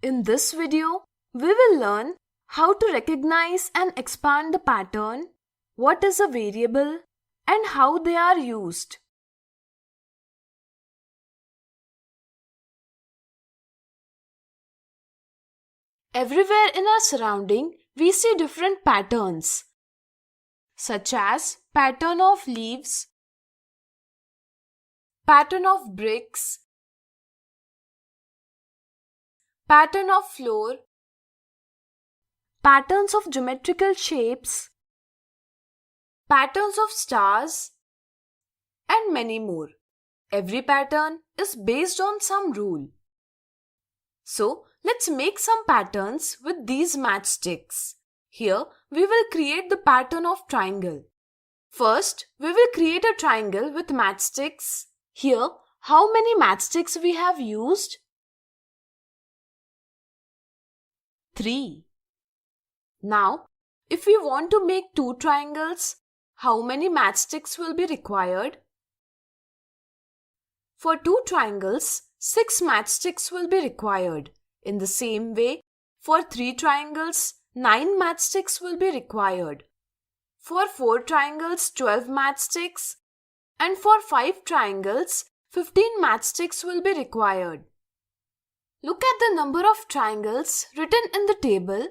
In this video, we will learn how to recognize and expand the pattern, what is a variable, and how they are used. Everywhere in our surrounding, we see different patterns, such as pattern of leaves, pattern of bricks, pattern of floor, patterns of geometrical shapes, patterns of stars, and many more. Every pattern is based on some rule. So, let's make some patterns with these matchsticks. Here, we will create the pattern of triangle. First, we will create a triangle with matchsticks. Here, how many matchsticks we have used? 3. Now, if we want to make 2 triangles, how many matchsticks will be required? For 2 triangles, 6 matchsticks will be required. In the same way, for 3 triangles, 9 matchsticks will be required. For 4 triangles, 12 matchsticks. And for 5 triangles, 15 matchsticks will be required. Look at the number of triangles written in the table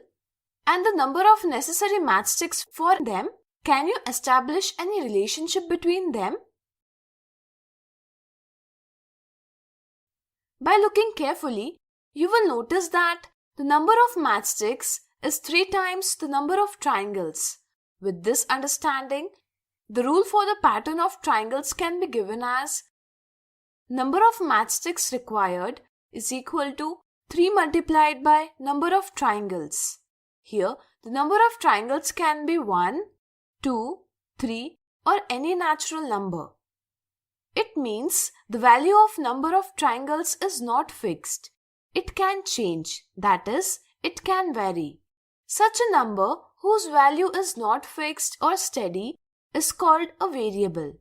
and the number of necessary matchsticks for them. Can you establish any relationship between them? By looking carefully, you will notice that the number of matchsticks is 3 times the number of triangles. With this understanding, the rule for the pattern of triangles can be given as number of matchsticks required is equal to 3 multiplied by number of triangles. Here, the number of triangles can be 1, 2, 3 or any natural number. It means the value of number of triangles is not fixed. It can change, that is, it can vary. Such a number whose value is not fixed or steady is called a variable.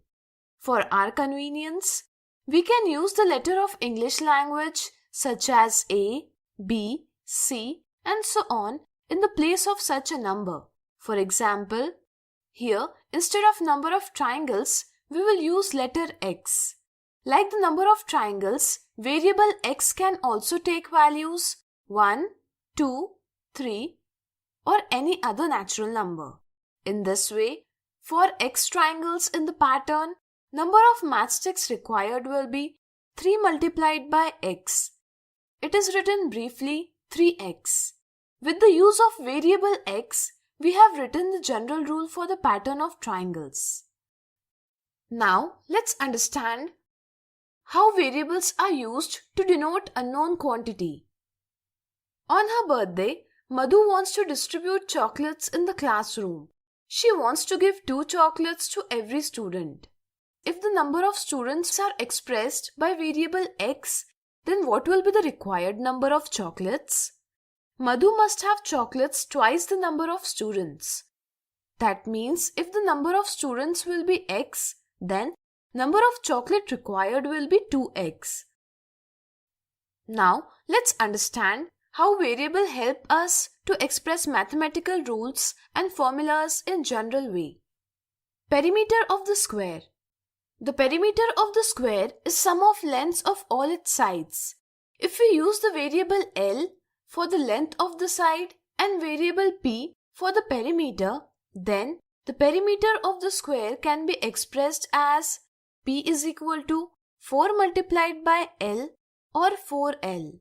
For our convenience, we can use the letter of English language such as A, B, C and so on in the place of such a number. For example, here instead of number of triangles, we will use letter X. Like the number of triangles, variable X can also take values 1, 2, 3 or any other natural number. In this way, for X triangles in the pattern, number of matchsticks required will be 3 multiplied by X. It is written briefly 3x. With the use of variable X, we have written the general rule for the pattern of triangles. Now, let's understand how variables are used to denote unknown quantity. On her birthday, Madhu wants to distribute chocolates in the classroom. She wants to give 2 chocolates to every student. If the number of students are expressed by variable X, then what will be the required number of chocolates? Madhu must have chocolates twice the number of students. That means if the number of students will be X, then number of chocolate required will be 2x. Now, let's understand how variables help us to express mathematical rules and formulas in general way. Perimeter of the square. The perimeter of the square is sum of lengths of all its sides. If we use the variable L for the length of the side and variable P for the perimeter, then the perimeter of the square can be expressed as P is equal to 4 multiplied by L or 4L.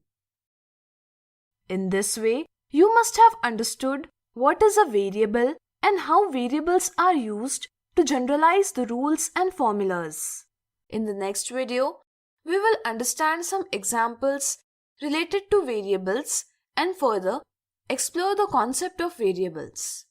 In this way, you must have understood what is a variable and how variables are used to generalize the rules and formulas. In the next video, we will understand some examples related to variables and further explore the concept of variables.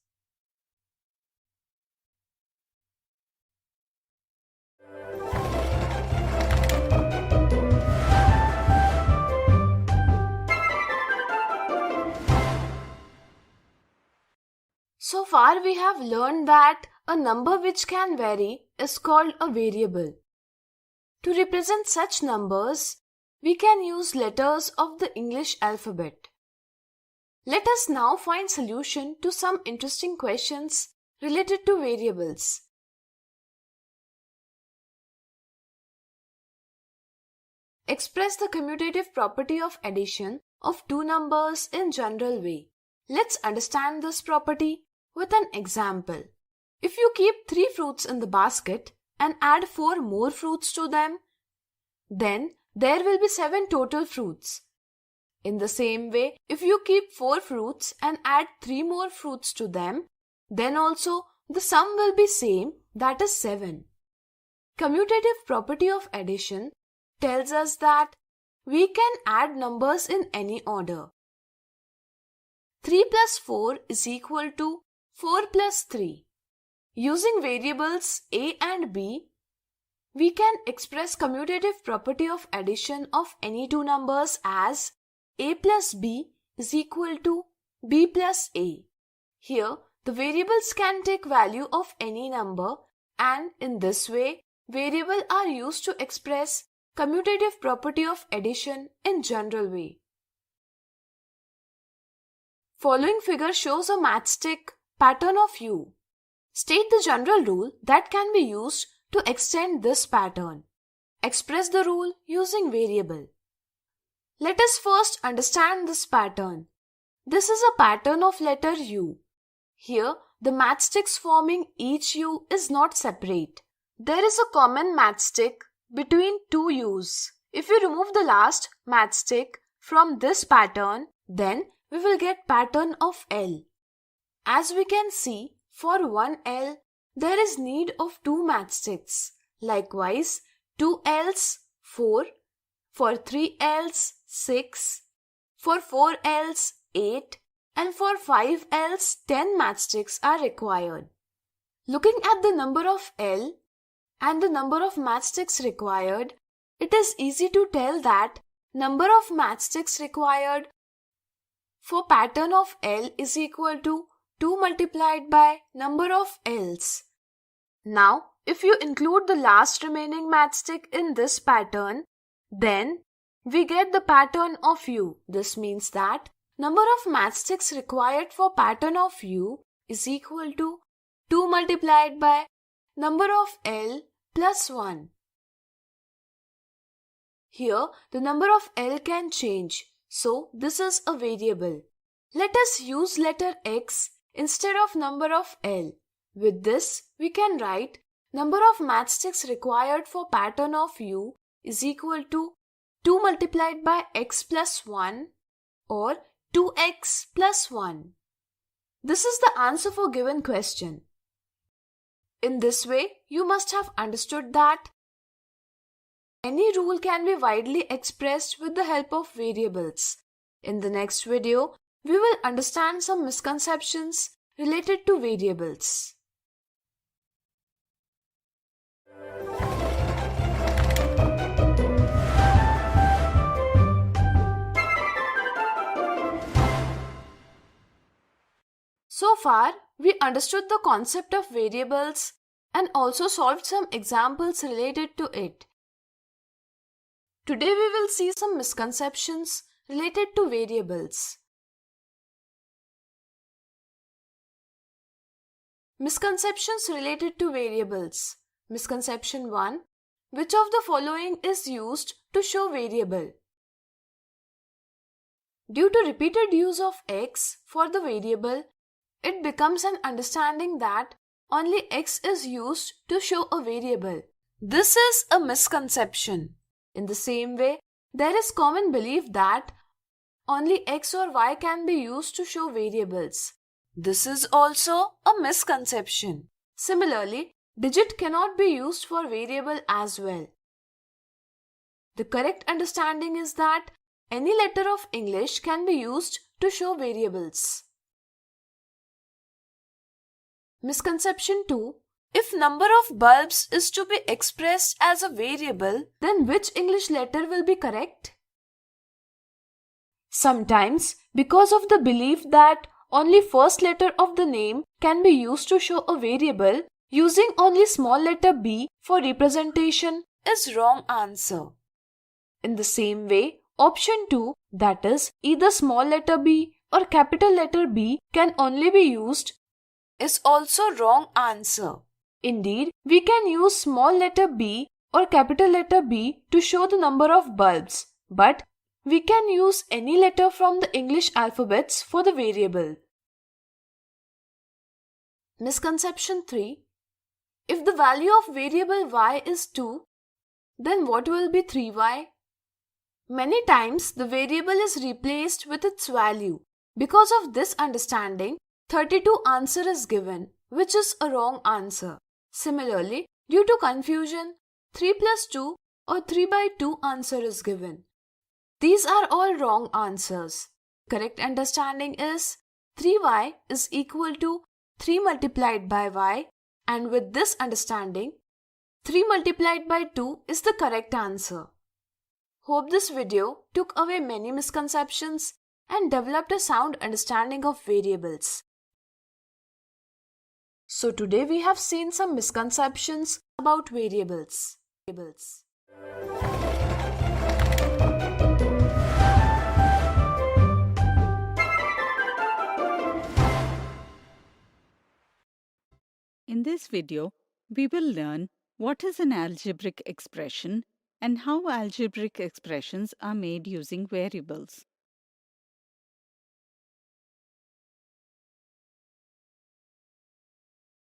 So far we have learned that a number which can vary is called a variable. To represent such numbers, we can use letters of the English alphabet. Let us now find solution to some interesting questions related to variables. Express the commutative property of addition of two numbers in general way. Let's understand this property with an example. If you keep 3 fruits in the basket and add 4 more fruits to them, then there will be 7 total fruits. In the same way, if you keep 4 fruits and add 3 more fruits to them, then also the sum will be same, that is 7. Commutative property of addition tells us that we can add numbers in any order. 3 plus 4 is equal to 4 plus 3. Using variables a and b, we can express commutative property of addition of any two numbers as a plus b is equal to b plus a. Here, the variables can take value of any number, and in this way, variables are used to express commutative property of addition in general way. Following figure shows a matchstick pattern of U. State the general rule that can be used to extend this pattern. Express the rule using variable. Let us first understand this pattern. This is a pattern of letter U. Here, the matchsticks forming each U is not separate. There is a common matchstick between two U's. If we remove the last matchstick from this pattern, then we will get pattern of L. As we can see, for one L, there is need of two matchsticks. Likewise, 2 L's 4, for 3 L's 6, for 4 L's 8, and for 5 L's 10 matchsticks are required. Looking at the number of L and the number of matchsticks required, it is easy to tell that number of matchsticks required for pattern of L is equal to 2 multiplied by number of L's. Now, if you include the last remaining matchstick in this pattern, then we get the pattern of U. This means that number of matchsticks required for pattern of U is equal to 2 multiplied by number of L plus 1. Here, the number of L can change, so this is a variable. Let us use letter X instead of number of L. With this, we can write number of matchsticks required for pattern of U is equal to 2 multiplied by X plus 1 or 2X plus 1. This is the answer for given question. In this way, you must have understood that any rule can be widely expressed with the help of variables. In the next video, we will understand some misconceptions related to variables. So far, we understood the concept of variables and also solved some examples related to it. Today we will see some misconceptions related to variables. Misconceptions related to variables. Misconception 1. Which of the following is used to show variable? Due to repeated use of X for the variable, it becomes an understanding that only X is used to show a variable. This is a misconception. In the same way, there is common belief that only X or Y can be used to show variables. This is also a misconception. Similarly, digit cannot be used for variable as well. The correct understanding is that any letter of English can be used to show variables. Misconception 2. If number of bulbs is to be expressed as a variable, then which English letter will be correct? Sometimes, because of the belief that only first letter of the name can be used to show a variable, using only small letter b for representation is wrong answer. In the same way, option 2, that is either small letter b or capital letter B can only be used is also wrong answer. Indeed, we can use small letter b or capital letter B to show the number of bulbs, but we can use any letter from the English alphabets for the variable. Misconception 3. If the value of variable y is 2, then what will be 3y? Many times the variable is replaced with its value. Because of this understanding, 32 answer is given, which is a wrong answer. Similarly, due to confusion, 3 plus 2 or 3 by 2 answer is given. These are all wrong answers. Correct understanding is 3y is equal to 3 multiplied by y, and with this understanding, 3 multiplied by 2 is the correct answer. Hope this video took away many misconceptions and developed a sound understanding of variables. So today we have seen some misconceptions about variables. In this video, we will learn what is an algebraic expression and how algebraic expressions are made using variables.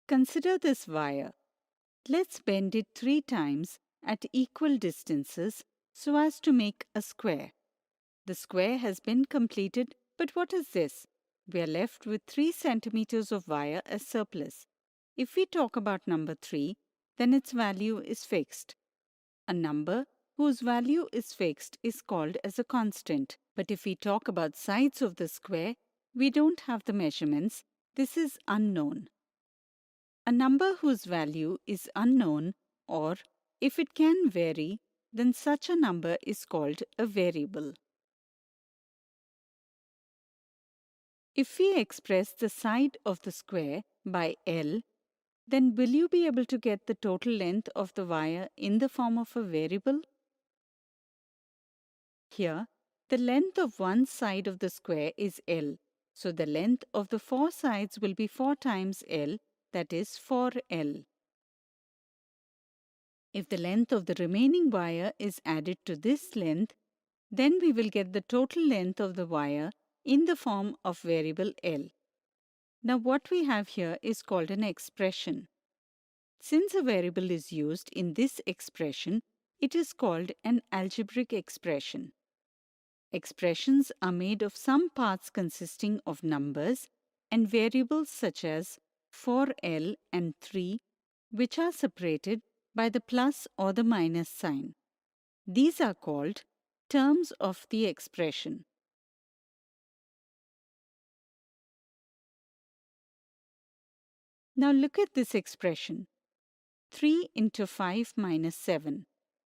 Consider this wire. Let's bend it 3 times at equal distances so as to make a square. The square has been completed, but what is this? We are left with 3 centimeters of wire as surplus. If we talk about number 3, then its value is fixed. A number whose value is fixed is called as a constant. But if we talk about sides of the square, we don't have the measurements. This is unknown. A number whose value is unknown, or if it can vary, then such a number is called a variable. If we express the side of the square by L, then will you be able to get the total length of the wire in the form of a variable? Here, the length of one side of the square is L. So the length of the 4 sides will be 4 times L, that is 4L. If the length of the remaining wire is added to this length, then we will get the total length of the wire in the form of variable L. Now what we have here is called an expression. Since a variable is used in this expression, it is called an algebraic expression. Expressions are made of some parts consisting of numbers and variables such as 4L and 3, which are separated by the plus or the minus sign. These are called terms of the expression. Now look at this expression. 3 into 5 minus 7.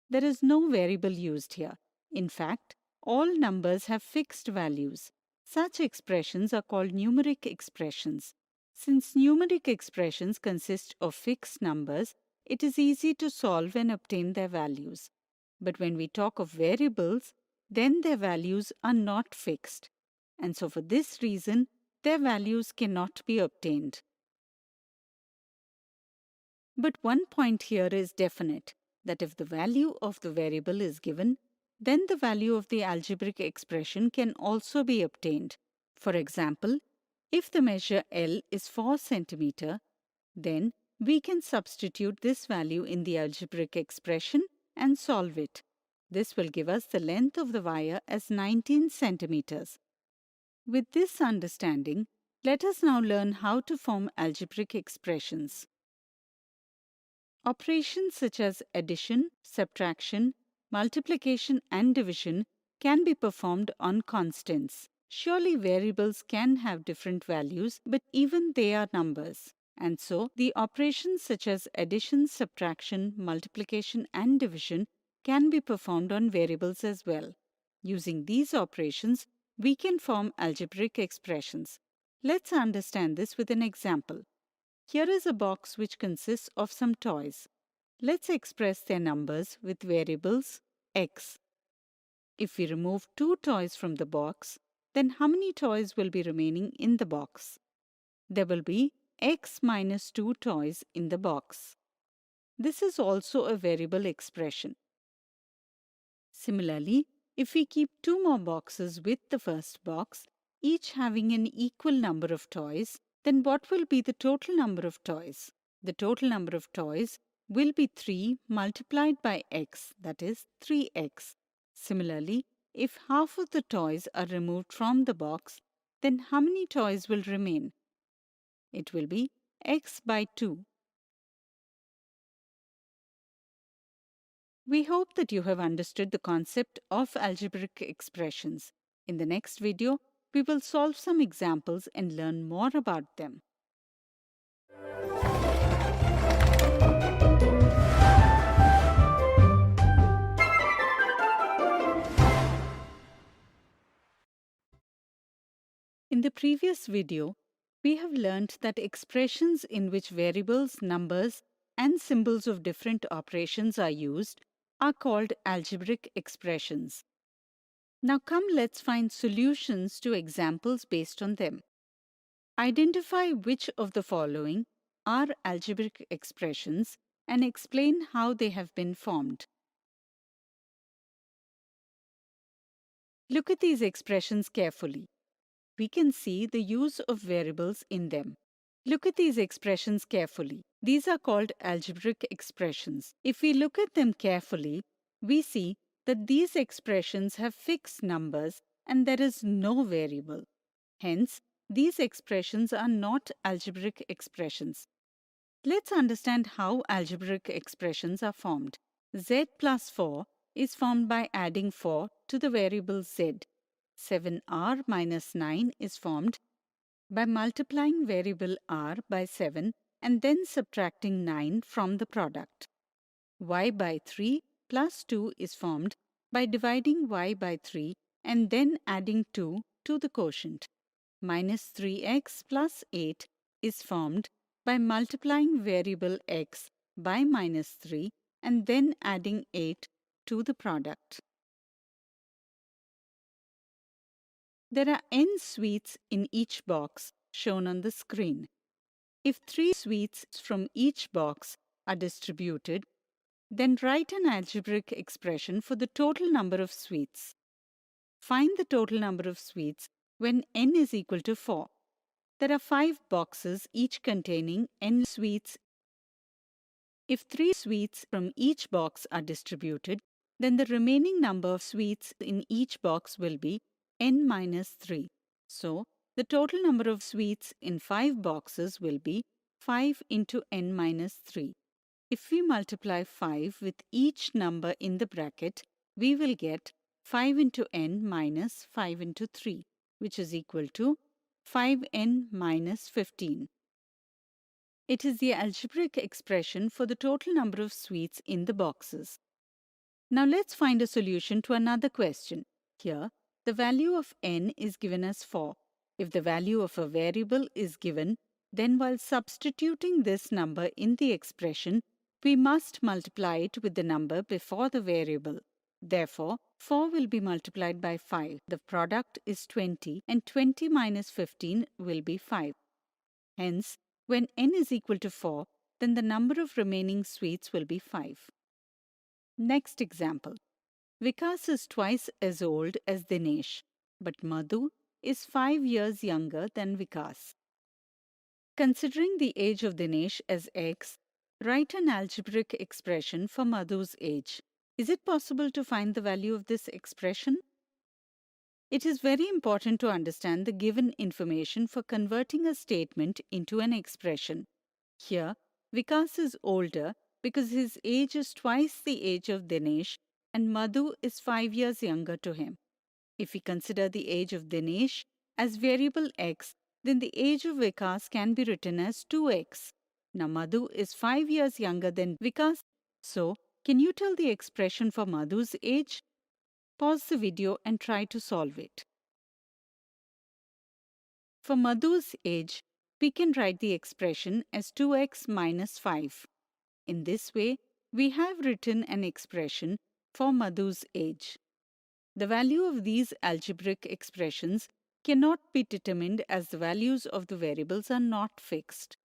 There is no variable used here. In fact, all numbers have fixed values. Such expressions are called numeric expressions. Since numeric expressions consist of fixed numbers, it is easy to solve and obtain their values. But when we talk of variables, then their values are not fixed. And so for this reason, their values cannot be obtained. But one point here is definite, that if the value of the variable is given, then the value of the algebraic expression can also be obtained. For example, if the measure L is 4 centimeter, then we can substitute this value in the algebraic expression and solve it. This will give us the length of the wire as 19 centimeters. With this understanding, let us now learn how to form algebraic expressions. Operations such as addition, subtraction, multiplication and division can be performed on constants. Surely variables can have different values, but even they are numbers. And so, the operations such as addition, subtraction, multiplication and division can be performed on variables as well. Using these operations, we can form algebraic expressions. Let's understand this with an example. Here is a box which consists of some toys. Let's express their numbers with variables x. If we remove 2 toys from the box, then how many toys will be remaining in the box? There will be x minus 2 toys in the box. This is also a variable expression. Similarly, if we keep two more boxes with the first box, each having an equal number of toys, then what will be the total number of toys? The total number of toys will be 3 multiplied by x, that is 3x. Similarly, if half of the toys are removed from the box, then how many toys will remain? It will be x by 2. We hope that you have understood the concept of algebraic expressions. In the next video, we will solve some examples and learn more about them. In the previous video, we have learnt that expressions in which variables, numbers, and symbols of different operations are used are called algebraic expressions. Now come, let's find solutions to examples based on them. Identify which of the following are algebraic expressions and explain how they have been formed. Look at these expressions carefully. We can see the use of variables in them. Look at these expressions carefully. These are called algebraic expressions. If we look at them carefully, we see that these expressions have fixed numbers and there is no variable. Hence, these expressions are not algebraic expressions. Let's understand how algebraic expressions are formed. Z plus 4 is formed by adding 4 to the variable z. 7r minus 9 is formed by multiplying variable r by 7 and then subtracting 9 from the product. Y by 3 plus 2 is formed by dividing y by 3 and then adding 2 to the quotient. Minus 3x plus 8 is formed by multiplying variable x by minus 3 and then adding 8 to the product. There are n sweets in each box shown on the screen. If 3 sweets from each box are distributed, then write an algebraic expression for the total number of sweets. Find the total number of sweets when n is equal to 4. There are 5 boxes each containing n sweets. If 3 sweets from each box are distributed, then the remaining number of sweets in each box will be n minus 3. So, the total number of sweets in 5 boxes will be 5 into n minus 3. If we multiply 5 with each number in the bracket, we will get 5 into n minus 5 into 3, which is equal to 5n minus 15. It is the algebraic expression for the total number of sweets in the boxes. Now let's find a solution to another question. Here, the value of n is given as 4. If the value of a variable is given, then while substituting this number in the expression, we must multiply it with the number before the variable. Therefore, 4 will be multiplied by 5. The product is 20 and 20 minus 15 will be 5. Hence, when n is equal to 4, then the number of remaining sweets will be 5. Next example. Vikas is twice as old as Dinesh, but Madhu is 5 years younger than Vikas. Considering the age of Dinesh as x, write an algebraic expression for Madhu's age. Is it possible to find the value of this expression? It is very important to understand the given information for converting a statement into an expression. Here, Vikas is older because his age is twice the age of Dinesh and Madhu is 5 years younger to him. If we consider the age of Dinesh as variable x, then the age of Vikas can be written as 2x. Now Madhu is 5 years younger than Vikas. So, can you tell the expression for Madhu's age? Pause the video and try to solve it. For Madhu's age, we can write the expression as 2x minus 5. In this way, we have written an expression for Madhu's age. The value of these algebraic expressions cannot be determined as the values of the variables are not fixed.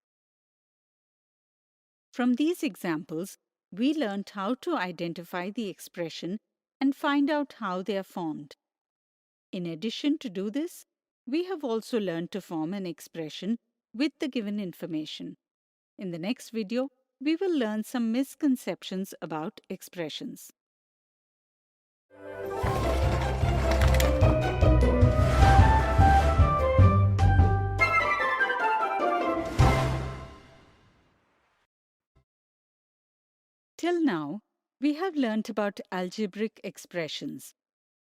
From these examples, we learned how to identify the expression and find out how they are formed. In addition to do this, we have also learned to form an expression with the given information. In the next video, we will learn some misconceptions about expressions. Till now, we have learnt about algebraic expressions.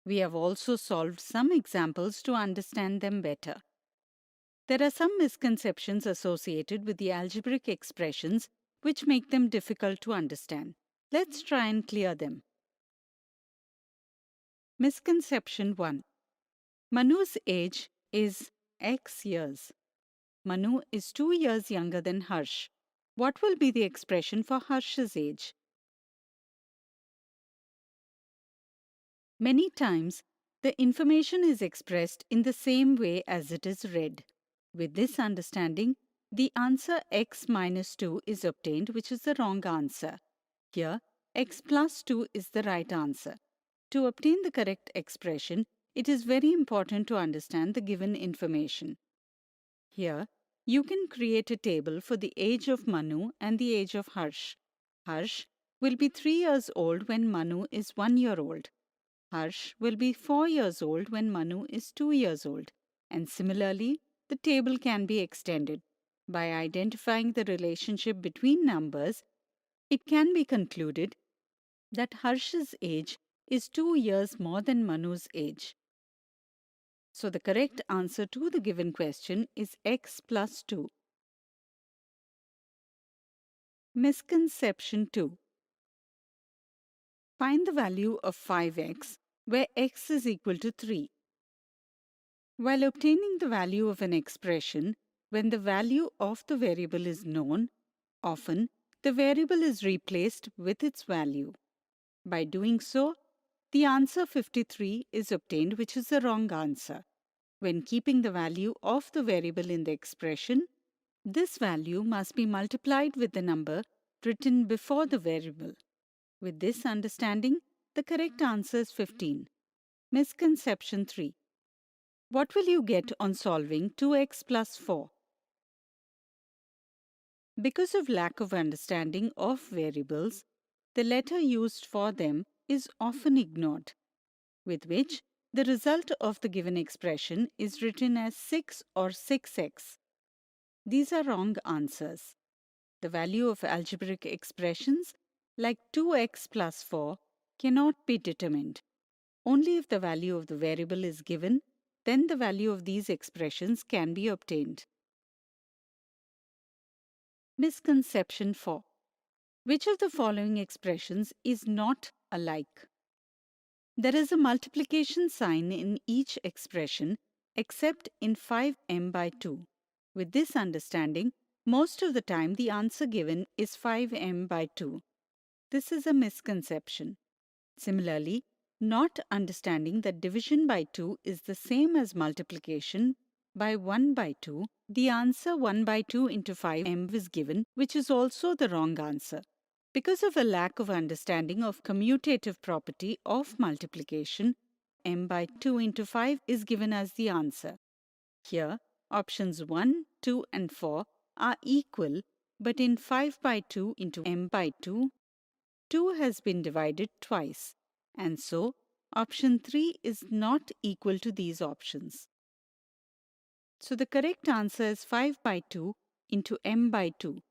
We have also solved some examples to understand them better. There are some misconceptions associated with the algebraic expressions which make them difficult to understand. Let's try and clear them. Misconception 1. Manu's age is X years. Manu is 2 years younger than Harsh. What will be the expression for Harsh's age? Many times, the information is expressed in the same way as it is read. With this understanding, the answer x minus 2 is obtained, which is the wrong answer. Here, x plus 2 is the right answer. To obtain the correct expression, it is very important to understand the given information. Here, you can create a table for the age of Manu and the age of Harsh. Harsh will be 3 years old when Manu is 1 year old. Harsh will be 4 years old when Manu is 2 years old. And similarly, the table can be extended. By identifying the relationship between numbers, it can be concluded that Harsh's age is 2 years more than Manu's age. So the correct answer to the given question is x plus 2. Misconception 2. Find the value of 5x where x is equal to 3. While obtaining the value of an expression, when the value of the variable is known, often the variable is replaced with its value. By doing so, the answer 53 is obtained, which is the wrong answer. When keeping the value of the variable in the expression, this value must be multiplied with the number written before the variable. With this understanding, the correct answer is 15. Misconception 3. What will you get on solving 2x plus 4? Because of lack of understanding of variables, the letter used for them is often ignored, with which the result of the given expression is written as 6 or 6x. These are wrong answers. The value of algebraic expressions like 2x plus 4 cannot be determined. Only if the value of the variable is given, then the value of these expressions can be obtained. Misconception 4. Which of the following expressions is not alike? There is a multiplication sign in each expression except in 5m by 2. With this understanding, most of the time the answer given is 5m by 2. This is a misconception. Similarly, not understanding that division by 2 is the same as multiplication by 1 by 2, the answer 1 by 2 into 5m is given, which is also the wrong answer. Because of a lack of understanding of commutative property of multiplication, m by 2 into 5 is given as the answer. Here, options 1, 2 and 4 are equal, but in 5 by 2 into m by 2, 2 has been divided twice, and so option 3 is not equal to these options. So the correct answer is 5 by 2 into m by 2.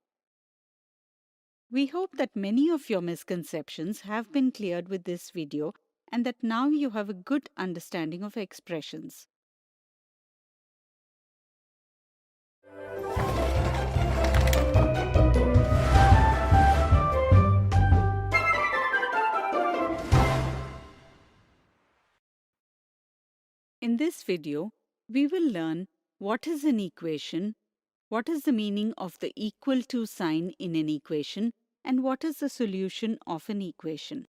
We hope that many of your misconceptions have been cleared with this video and that now you have a good understanding of expressions. In this video, we will learn what is an equation, what is the meaning of the equal to sign in an equation, and what is the solution of an equation.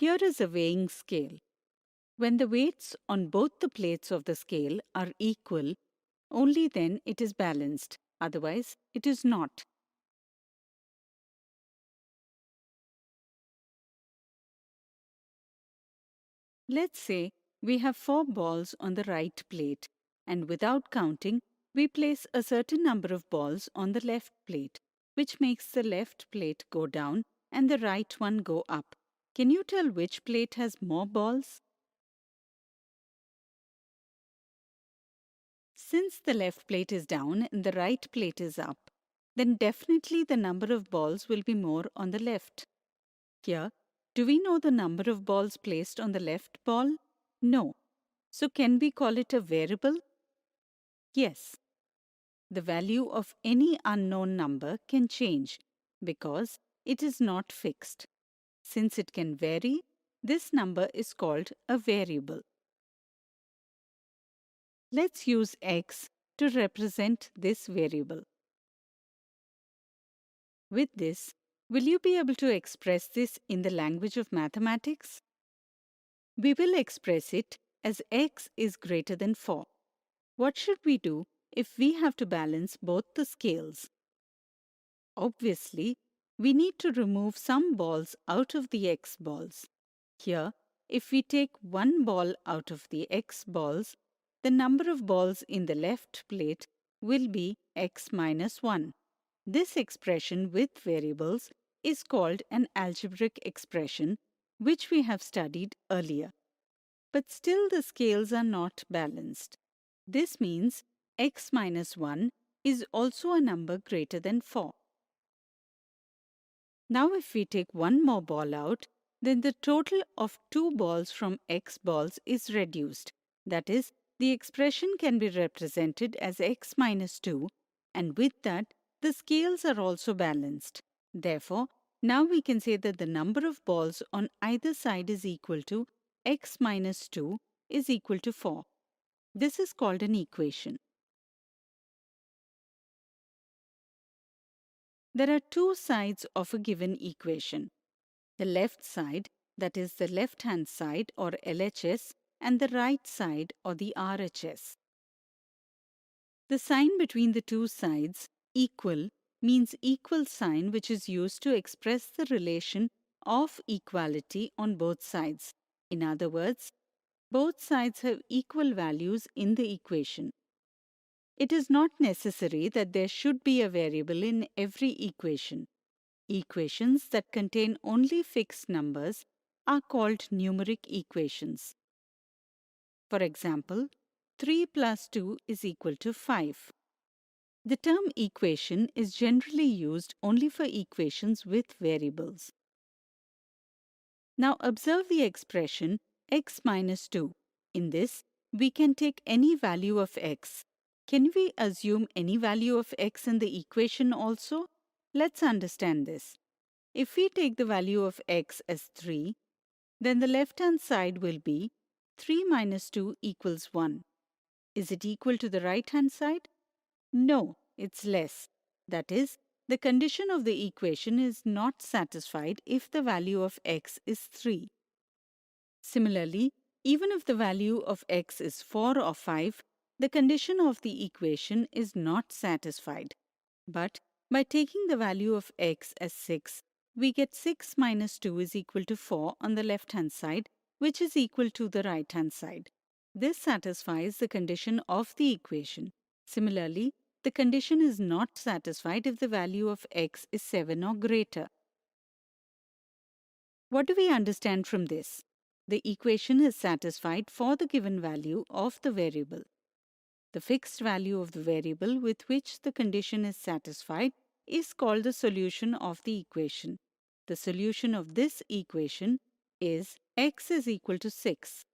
Here is a weighing scale. When the weights on both the plates of the scale are equal, only then it is balanced, otherwise it is not. Let's say we have 4 balls on the right plate, and without counting, we place a certain number of balls on the left plate, which makes the left plate go down and the right one go up. Can you tell which plate has more balls? Since the left plate is down and the right plate is up, then definitely the number of balls will be more on the left. Here, do we know the number of balls placed on the left ball? No. So can we call it a variable? Yes. The value of any unknown number can change because it is not fixed. Since it can vary, this number is called a variable. Let's use x to represent this variable. With this, will you be able to express this in the language of mathematics? We will express it as x is greater than 4. What should we do if we have to balance both the scales? Obviously, we need to remove some balls out of the x balls. Here, if we take one ball out of the x balls, the number of balls in the left plate will be x minus 1. This expression with variables is called an algebraic expression, which we have studied earlier. But still the scales are not balanced. This means x minus 1 is also a number greater than 4. Now if we take one more ball out, then the total of 2 balls from x balls is reduced. That is, the expression can be represented as x minus 2, and with that, the scales are also balanced. Therefore, now we can say that the number of balls on either side is equal to x minus 2 is equal to 4. This is called an equation. There are two sides of a given equation. The left side, that is the left-hand side or LHS, and the right side or the RHS. The sign between the two sides, equal, means equal sign which is used to express the relation of equality on both sides. In other words, both sides have equal values in the equation. It is not necessary that there should be a variable in every equation. Equations that contain only fixed numbers are called numeric equations. For example, 3 plus 2 is equal to 5. The term equation is generally used only for equations with variables. Now observe the expression x minus 2. In this, we can take any value of x. Can we assume any value of x in the equation also? Let's understand this. If we take the value of x as 3, then the left-hand side will be 3 minus 2 equals 1. Is it equal to the right-hand side? No, it's less. That is, the condition of the equation is not satisfied if the value of x is 3. Similarly, even if the value of x is 4 or 5, the condition of the equation is not satisfied. But by taking the value of x as 6, we get 6 minus 2 is equal to 4 on the left-hand side, which is equal to the right-hand side. This satisfies the condition of the equation. Similarly, the condition is not satisfied if the value of x is 7 or greater. What do we understand from this? The equation is satisfied for the given value of the variable. The fixed value of the variable with which the condition is satisfied is called the solution of the equation. The solution of this equation is x is equal to 6.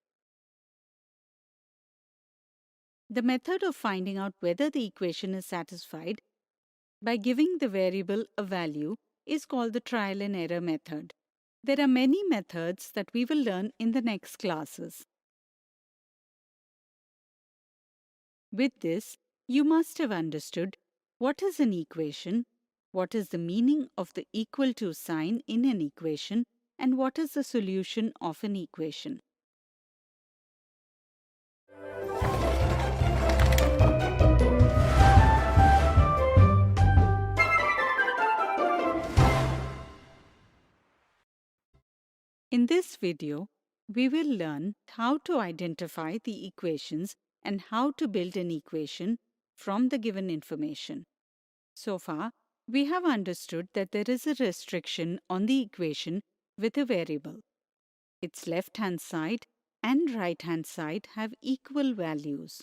The method of finding out whether the equation is satisfied by giving the variable a value is called the trial and error method. There are many methods that we will learn in the next classes. With this, you must have understood what is an equation, what is the meaning of the equal to sign in an equation, and what is the solution of an equation? In this video, we will learn how to identify the equations and how to build an equation from the given information. So far, we have understood that there is a restriction on the equation with a variable. Its left-hand side and right-hand side have equal values.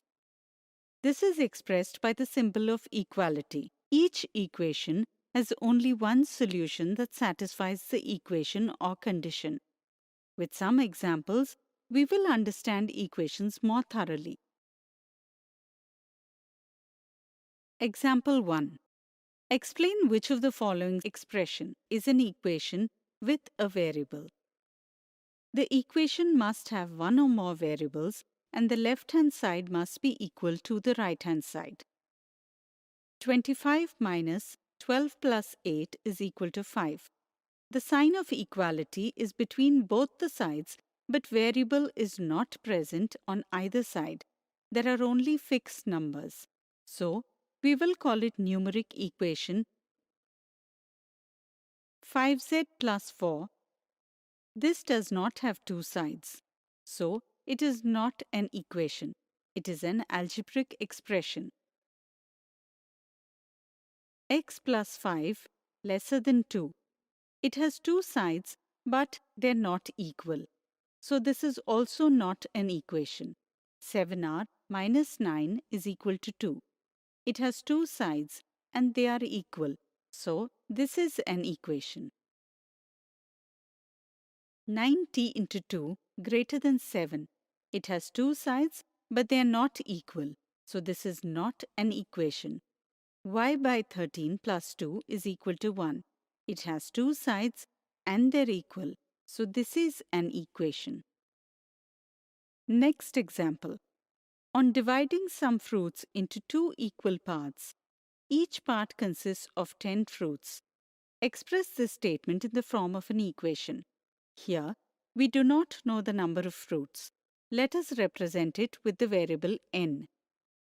This is expressed by the symbol of equality. Each equation has only one solution that satisfies the equation or condition. With some examples, we will understand equations more thoroughly. Example 1. Explain which of the following expression is an equation with a variable. The equation must have one or more variables and the left-hand side must be equal to the right-hand side. 25 minus 12 plus 8 is equal to 5. The sign of equality is between both the sides, but variable is not present on either side. There are only fixed numbers. So, we will call it numeric equation 5z plus 4. This does not have two sides. So, it is not an equation. It is an algebraic expression. X plus 5 lesser than 2. It has two sides, but they're not equal. So this is also not an equation. 7r minus 9 is equal to 2. It has two sides and they are equal. So this is an equation. 9t into 2 greater than 7. It has two sides, but they are not equal. So this is not an equation. Y by 13 plus 2 is equal to 1. It has two sides and they're equal. So this is an equation. Next example. On dividing some fruits into two equal parts, each part consists of 10 fruits. Express this statement in the form of an equation. Here, we do not know the number of fruits. Let us represent it with the variable n.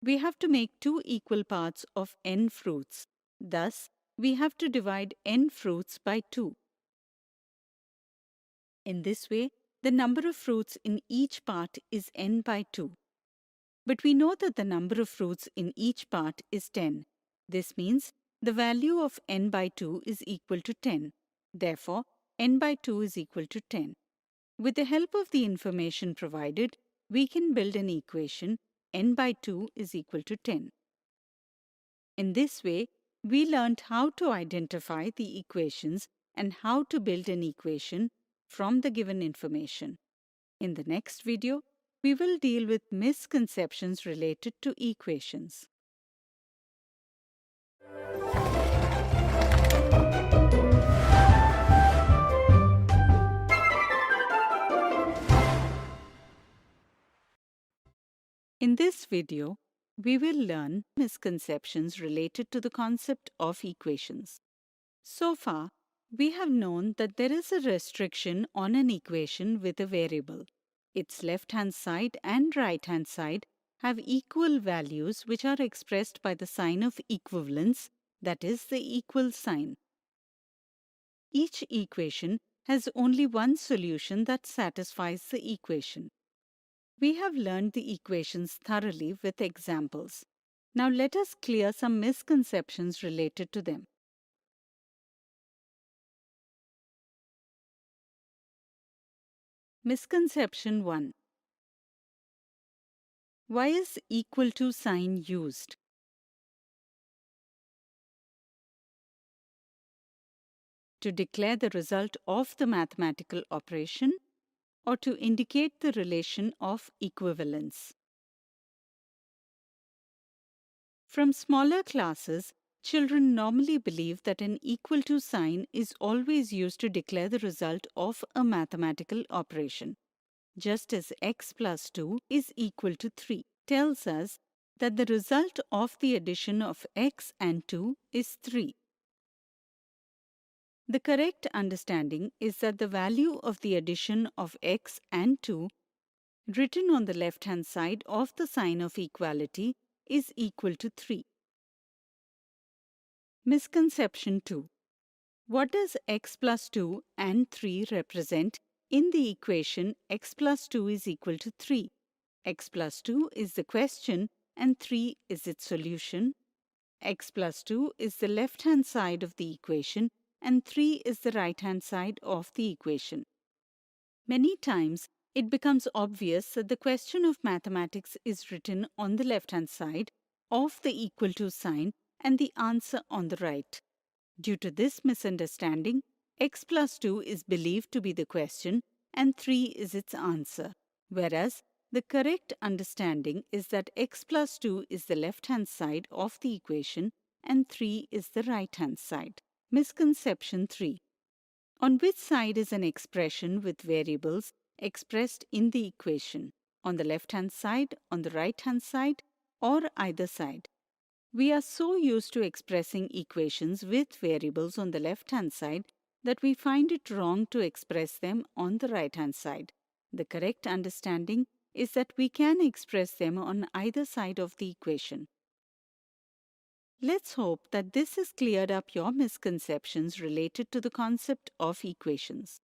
We have to make two equal parts of n fruits. Thus, we have to divide n fruits by 2. In this way, the number of fruits in each part is n by 2. But we know that the number of fruits in each part is 10. This means the value of n by 2 is equal to 10. Therefore, n by 2 is equal to 10. With the help of the information provided, we can build an equation n by 2 is equal to 10. In this way, we learned how to identify the equations and how to build an equation from the given information. In the next video, we will deal with misconceptions related to equations. In this video, we will learn misconceptions related to the concept of equations. So far, we have known that there is a restriction on an equation with a variable. Its left-hand side and right-hand side have equal values which are expressed by the sign of equivalence, that is, the equal sign. Each equation has only one solution that satisfies the equation. We have learned the equations thoroughly with examples. Now let us clear some misconceptions related to them. Misconception 1. Why is equal to sign used? To declare the result of the mathematical operation or to indicate the relation of equivalence. From smaller classes, children normally believe that an equal to sign is always used to declare the result of a mathematical operation. Just as x plus 2 is equal to 3 tells us that the result of the addition of x and 2 is 3. The correct understanding is that the value of the addition of x and 2 written on the left-hand side of the sign of equality is equal to 3. Misconception 2. What does x plus 2 and 3 represent in the equation x plus 2 is equal to 3? X plus 2 is the question and 3 is its solution. X plus 2 is the left-hand side of the equation and 3 is the right-hand side of the equation. Many times, it becomes obvious that the question of mathematics is written on the left-hand side of the equal to sign and the answer on the right. Due to this misunderstanding, x plus 2 is believed to be the question and 3 is its answer, whereas the correct understanding is that x plus 2 is the left-hand side of the equation and 3 is the right-hand side. Misconception 3. On which side is an expression with variables expressed in the equation? On the left-hand side, on the right-hand side, or either side? We are so used to expressing equations with variables on the left-hand side that we find it wrong to express them on the right-hand side. The correct understanding is that we can express them on either side of the equation. Let's hope that this has cleared up your misconceptions related to the concept of equations.